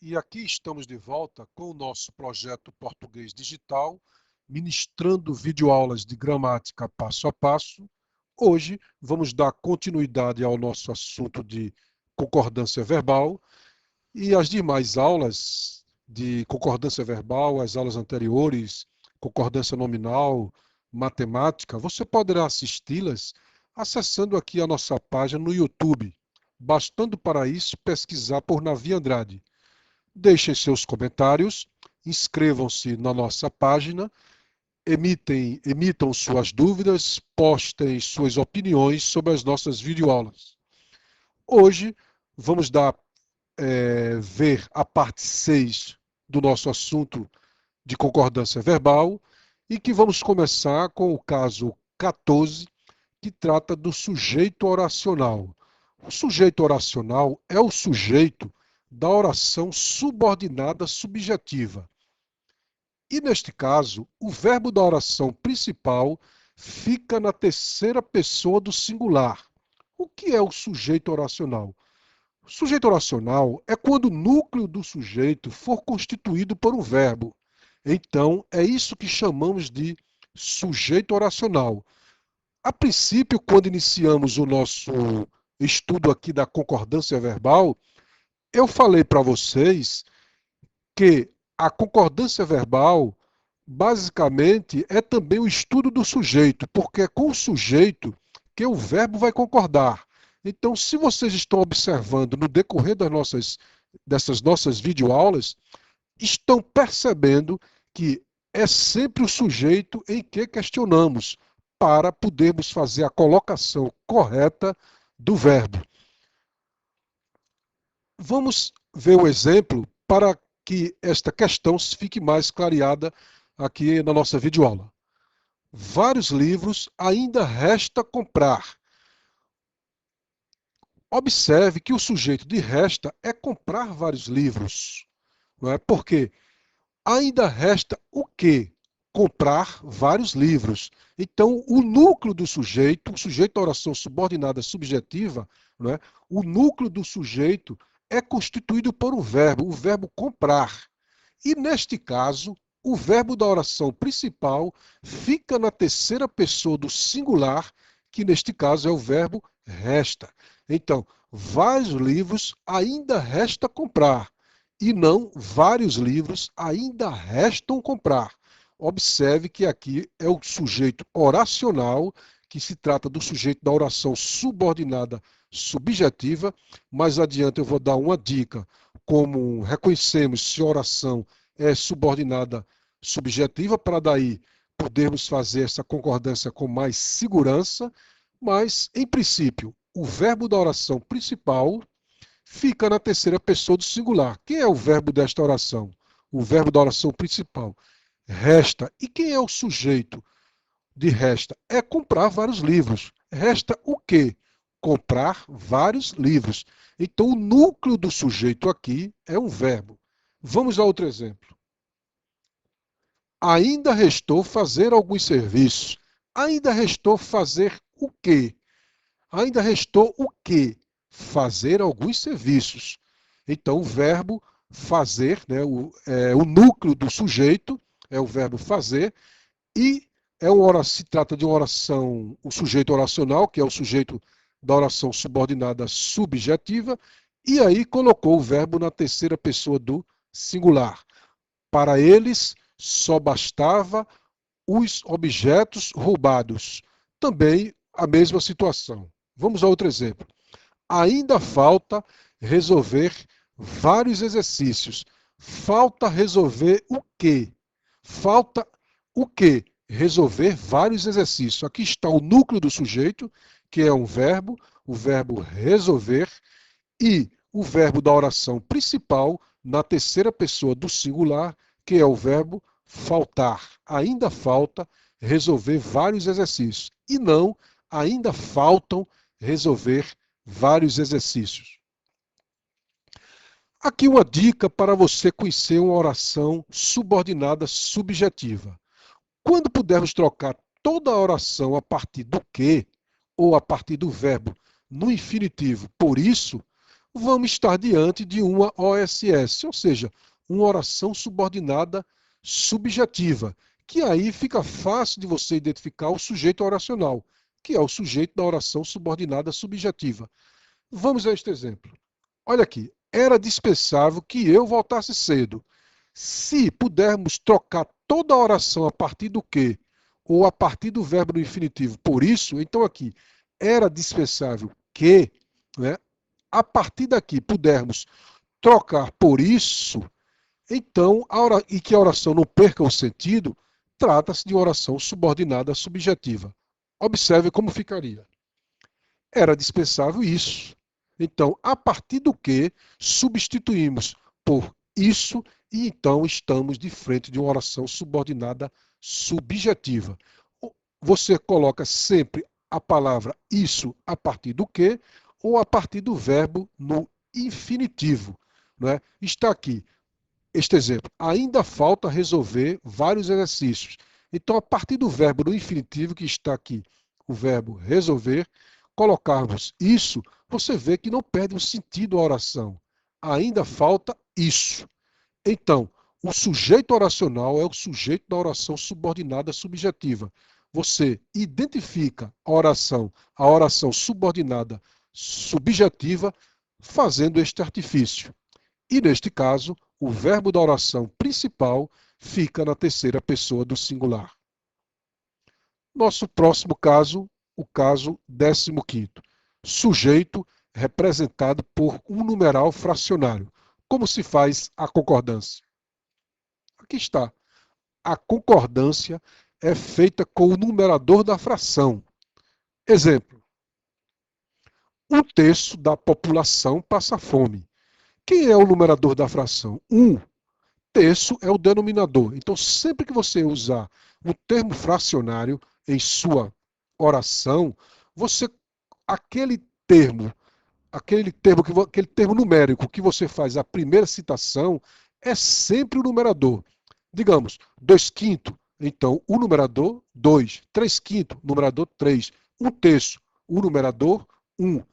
E aqui estamos de volta com o nosso projeto Português Digital, ministrando videoaulas de gramática passo a passo. Hoje vamos dar continuidade ao nosso assunto de concordância verbal e as demais aulas de concordância verbal, as aulas anteriores, concordância nominal, matemática, você poderá assisti-las acessando aqui a nossa página no YouTube, bastando para isso pesquisar por Navi Andrade. Deixem seus comentários, inscrevam-se na nossa página, emitam suas dúvidas, postem suas opiniões sobre as nossas videoaulas. Hoje vamos ver a parte 6 do nosso assunto de concordância verbal e que vamos começar com o caso 14, que trata do sujeito oracional. O sujeito oracional é o sujeito da oração subordinada subjetiva. E, neste caso, o verbo da oração principal fica na terceira pessoa do singular. O que é o sujeito oracional? O sujeito oracional é quando o núcleo do sujeito for constituído por um verbo. Então, é isso que chamamos de sujeito oracional. A princípio, quando iniciamos o nosso estudo aqui da concordância verbal, eu falei para vocês que a concordância verbal, basicamente, é também o estudo do sujeito, porque é com o sujeito que o verbo vai concordar. Então, se vocês estão observando no decorrer dessas nossas videoaulas, estão percebendo que é sempre o sujeito em que questionamos, para podermos fazer a colocação correta do verbo. Vamos ver o exemplo para que esta questão fique mais clareada aqui na nossa videoaula. Vários livros ainda resta comprar. Observe que o sujeito de resta é comprar vários livros. Não é? Porque ainda resta o quê? Comprar vários livros. Então, o núcleo do sujeito, o sujeito da oração subordinada subjetiva, não é? O núcleo do sujeito é constituído por um verbo, o verbo comprar. E, neste caso, o verbo da oração principal fica na terceira pessoa do singular, que neste caso é o verbo resta. Então, vários livros ainda resta comprar, e não vários livros ainda restam comprar. Observe que aqui é o sujeito oracional, que se trata do sujeito da oração subordinada subjetiva. Mais adiante eu vou dar uma dica, como reconhecemos se a oração é subordinada subjetiva, para daí podermos fazer essa concordância com mais segurança, mas, em princípio, o verbo da oração principal fica na terceira pessoa do singular. Quem é o verbo desta oração? O verbo da oração principal. Resta. E quem é o sujeito de resta? É comprar vários livros. Resta o quê? Comprar vários livros. Então, o núcleo do sujeito aqui é um verbo. Vamos a outro exemplo. Ainda restou fazer alguns serviços. Ainda restou fazer o quê? Ainda restou o quê? Fazer alguns serviços. Então, o verbo fazer, né, o núcleo do sujeito é o verbo fazer, e se trata de uma oração, o sujeito oracional, que é o sujeito da oração subordinada subjetiva, e aí colocou o verbo na terceira pessoa do singular. Para eles, só bastava os objetos roubados. Também a mesma situação. Vamos a outro exemplo. Ainda falta resolver vários exercícios. Falta resolver o quê? Falta o quê? Resolver vários exercícios. Aqui está o núcleo do sujeito, que é um verbo, o verbo resolver, e o verbo da oração principal na terceira pessoa do singular, que é o verbo faltar. Ainda falta resolver vários exercícios. E não, ainda faltam resolver vários exercícios. Aqui uma dica para você conhecer uma oração subordinada subjetiva. Quando pudermos trocar toda a oração a partir do que ou a partir do verbo no infinitivo por isso, vamos estar diante de uma OSS, ou seja, uma oração subordinada subjetiva, que aí fica fácil de você identificar o sujeito oracional, que é o sujeito da oração subordinada subjetiva. Vamos a este exemplo. Olha aqui, era dispensável que eu voltasse cedo. Se pudermos trocar toda a oração a partir do que ou a partir do verbo no infinitivo por isso, então aqui, era dispensável que, né, a partir daqui pudermos trocar por isso, então, e que a oração não perca o sentido, trata-se de uma oração subordinada subjetiva. Observe como ficaria. Era dispensável isso. Então, a partir do que substituímos por isso e então estamos de frente de uma oração subordinada subjetiva. Você coloca sempre a palavra isso a partir do que ou a partir do verbo no infinitivo. Não é? Está aqui este exemplo. Ainda falta resolver vários exercícios. Então, a partir do verbo no infinitivo, que está aqui, o verbo resolver, colocarmos isso, você vê que não perde o sentido a oração. Ainda falta isso. Então, o sujeito oracional é o sujeito da oração subordinada subjetiva. Você identifica a oração subordinada subjetiva, fazendo este artifício. E, neste caso, o verbo da oração principal fica na terceira pessoa do singular. Nosso próximo caso, o caso 15º. Sujeito representado por um numeral fracionário. Como se faz a concordância? Aqui está. A concordância é feita com o numerador da fração. Exemplo. 1/3 da população passa fome. Quem é o numerador da fração? 1/3 é o denominador. Então, sempre que você usar o termo fracionário em sua oração, você aquele termo numérico que você faz a primeira citação é sempre o numerador. Digamos, 2/5, então o numerador 2, 3/5, numerador 3, 1/3, o numerador 1.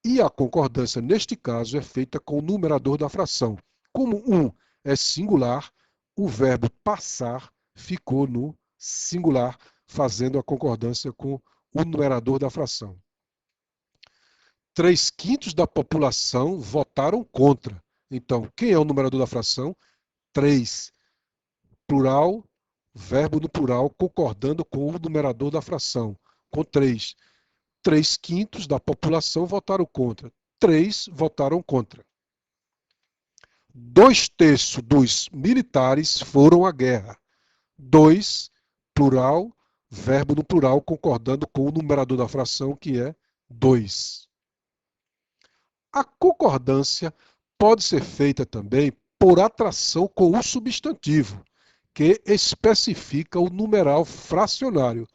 E a concordância, neste caso, é feita com o numerador da fração. Como 1 é singular, o verbo passar ficou no singular, fazendo a concordância com o numerador da fração. 3/5 da população votaram contra. Então, quem é o numerador da fração? 3. Plural, verbo no plural, concordando com o numerador da fração, com 3. 3/5 da população votaram contra. 3 votaram contra. 2/3 dos militares foram à guerra. 2, plural, verbo no plural, concordando com o numerador da fração, que é 2. A concordância pode ser feita também por atração com o substantivo, que especifica o numeral fracionário,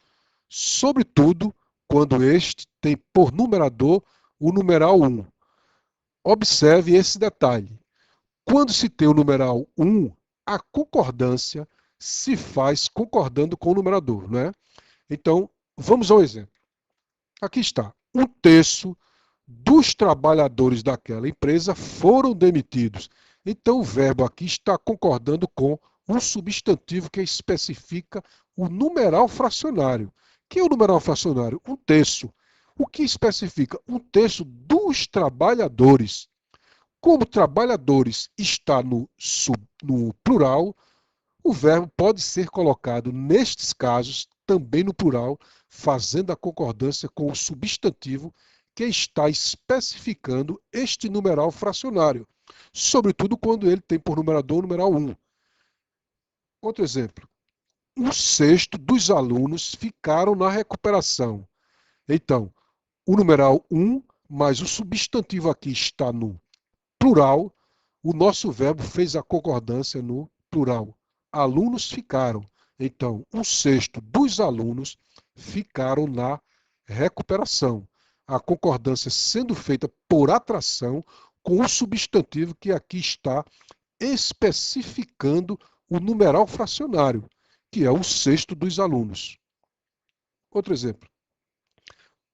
sobretudo quando este tem por numerador o numeral 1. Observe esse detalhe. Quando se tem o numeral 1, a concordância se faz concordando com o numerador, não é? Então, vamos ao exemplo. Aqui está. 1/3 dos trabalhadores daquela empresa foram demitidos. Então, o verbo aqui está concordando com um substantivo que especifica o numeral fracionário. Que é o numeral fracionário? 1/3. O que especifica? 1/3 dos trabalhadores. Como trabalhadores está no plural, o verbo pode ser colocado, nestes casos, também no plural, fazendo a concordância com o substantivo que está especificando este numeral fracionário, sobretudo quando ele tem por numerador o numeral 1. Outro exemplo. 1/6 dos alunos ficaram na recuperação. Então, o numeral 1 mais o substantivo aqui está no plural, o nosso verbo fez a concordância no plural. Alunos ficaram. Então, 1/6 dos alunos ficaram na recuperação. A concordância sendo feita por atração com o substantivo que aqui está especificando o numeral fracionário, que é 1/6 dos alunos. Outro exemplo.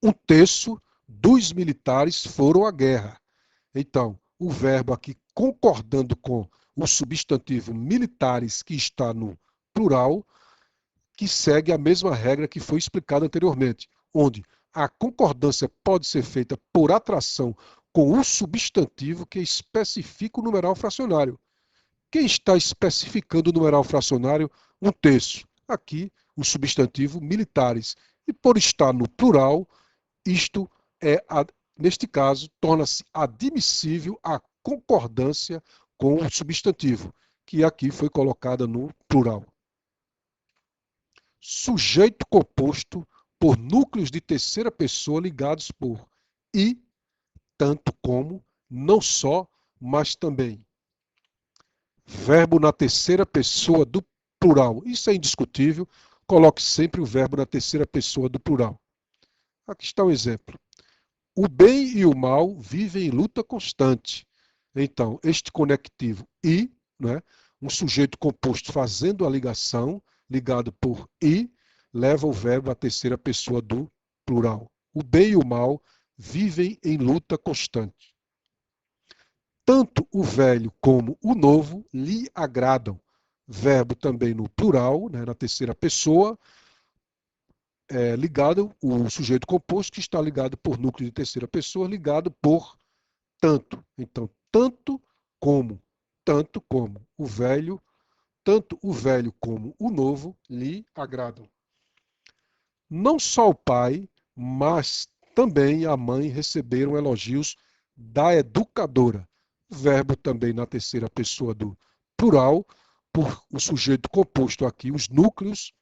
1/3 dos militares foram à guerra. Então, o verbo aqui concordando com o substantivo militares que está no plural, que segue a mesma regra que foi explicada anteriormente, onde a concordância pode ser feita por atração com o substantivo que especifica o numeral fracionário. Quem está especificando o numeral fracionário? Um terço. Aqui, o substantivo militares. E por estar no plural, isto neste caso, torna-se admissível a concordância com o substantivo, que aqui foi colocada no plural. Sujeito composto por núcleos de terceira pessoa ligados por e, tanto como, não só, mas também. Verbo na terceira pessoa do plural. Isso é indiscutível. Coloque sempre o verbo na terceira pessoa do plural. Aqui está um exemplo. O bem e o mal vivem em luta constante. Então, este conectivo e, né, um sujeito composto fazendo a ligação, ligado por e, leva o verbo à terceira pessoa do plural. O bem e o mal vivem em luta constante. Tanto o velho como o novo lhe agradam. Verbo também no plural, né, na terceira pessoa, ligado, o sujeito composto que está ligado por núcleo de terceira pessoa, ligado por tanto. Então, tanto como o velho, tanto o velho como o novo lhe agradam. Não só o pai, mas também a mãe receberam elogios da educadora. Verbo também na terceira pessoa do plural, por o sujeito composto aqui, os núcleos,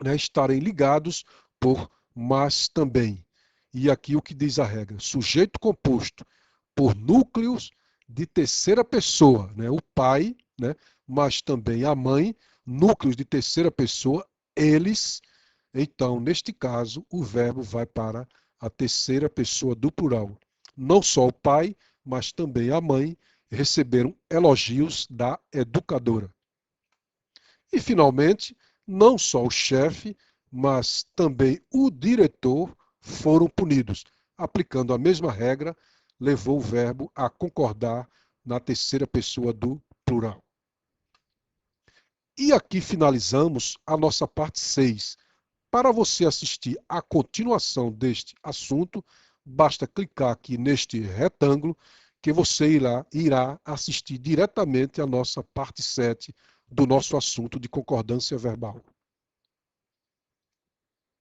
né, estarem ligados por mas também. E aqui o que diz a regra? Sujeito composto por núcleos de terceira pessoa, né, o pai, né, mas também a mãe, núcleos de terceira pessoa, eles. Então, neste caso, o verbo vai para a terceira pessoa do plural. Não só o pai, mas também a mãe receberam elogios da educadora. E, finalmente, não só o chefe, mas também o diretor foram punidos. Aplicando a mesma regra, levou o verbo a concordar na terceira pessoa do plural. E aqui finalizamos a nossa parte 6. Para você assistir a continuação deste assunto, basta clicar aqui neste retângulo que você irá assistir diretamente a nossa parte 7 do nosso assunto de concordância verbal.